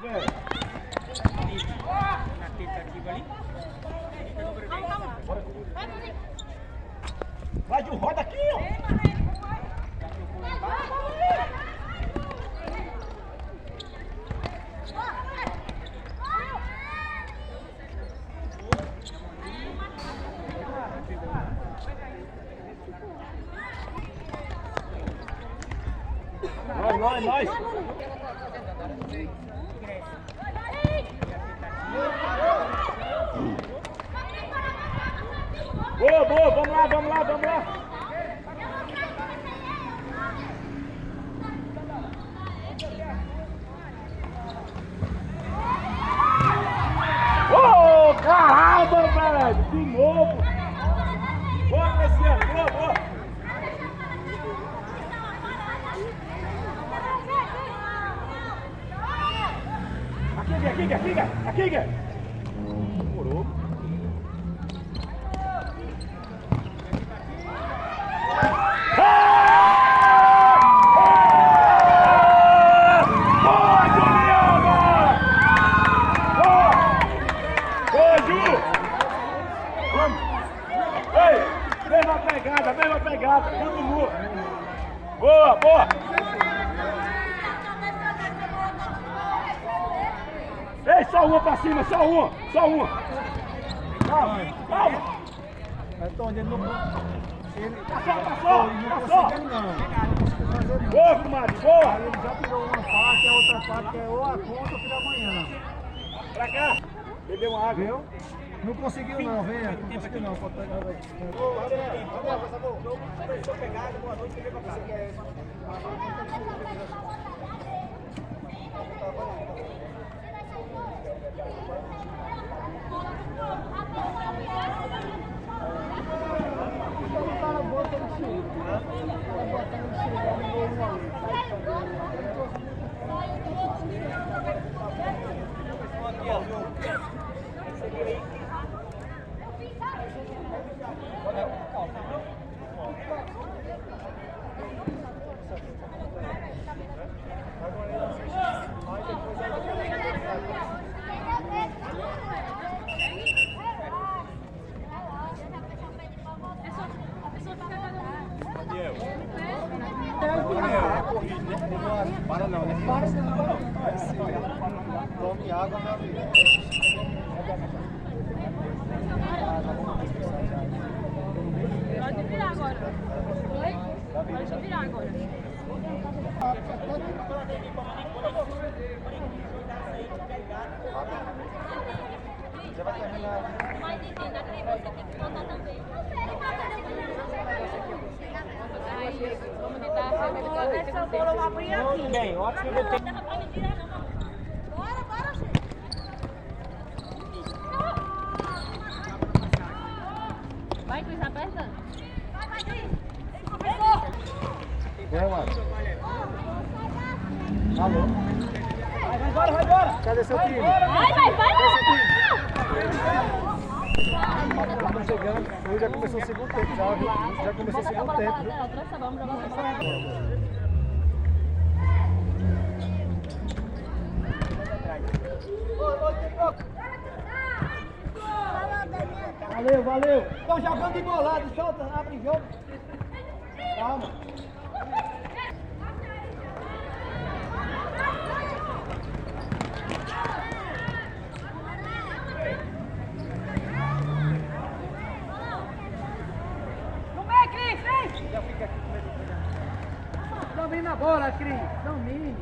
Na tentativa ali. Vai, Ju, roda aqui, ó. Nós. Boa, vamos lá. Ô, caramba, velho, de novo. Boa, Cristiano, boa. Aqui, Gui. Demorou. Boa, Juliana! Boa, Ju! Vamos! Ei, mesma pegada, tudo nu. Boa! Ei, só uma pra cima, só uma. Calma. Então, ele não... Passou. Não conseguiu, não. Boa, comadre, boa. Aí ele já tirou uma parte, a outra parte é ou a conta ou tira amanhã. Pra cá. Bebeu uma água. Viu? Não conseguiu, não. Venha. Não conseguiu, não. Pode pegar. Boa noite, pra você. Para não, né? Tome água, meu amigo. Pode virar agora. Oi? Pode virar agora. Já vai terminar. Mas entenda que você tem que botar também. Vamos tentar essa bola eu abri aqui. Tudo bem, ótimo que eu botei. Não pode virar não. Bora, gente. Vai, Cris, aperta. Vai, Cris. Vem, mano. Alô? Vai embora. Cadê seu time? Vai. Estamos chegando. Hoje já começou o segundo tempo, já começou o segundo tempo. Valeu. Estão jogando embolado, solta, abre o jogo. Calma. Já fica aqui com medo de pegar. Domina a bola, Cris. Domine.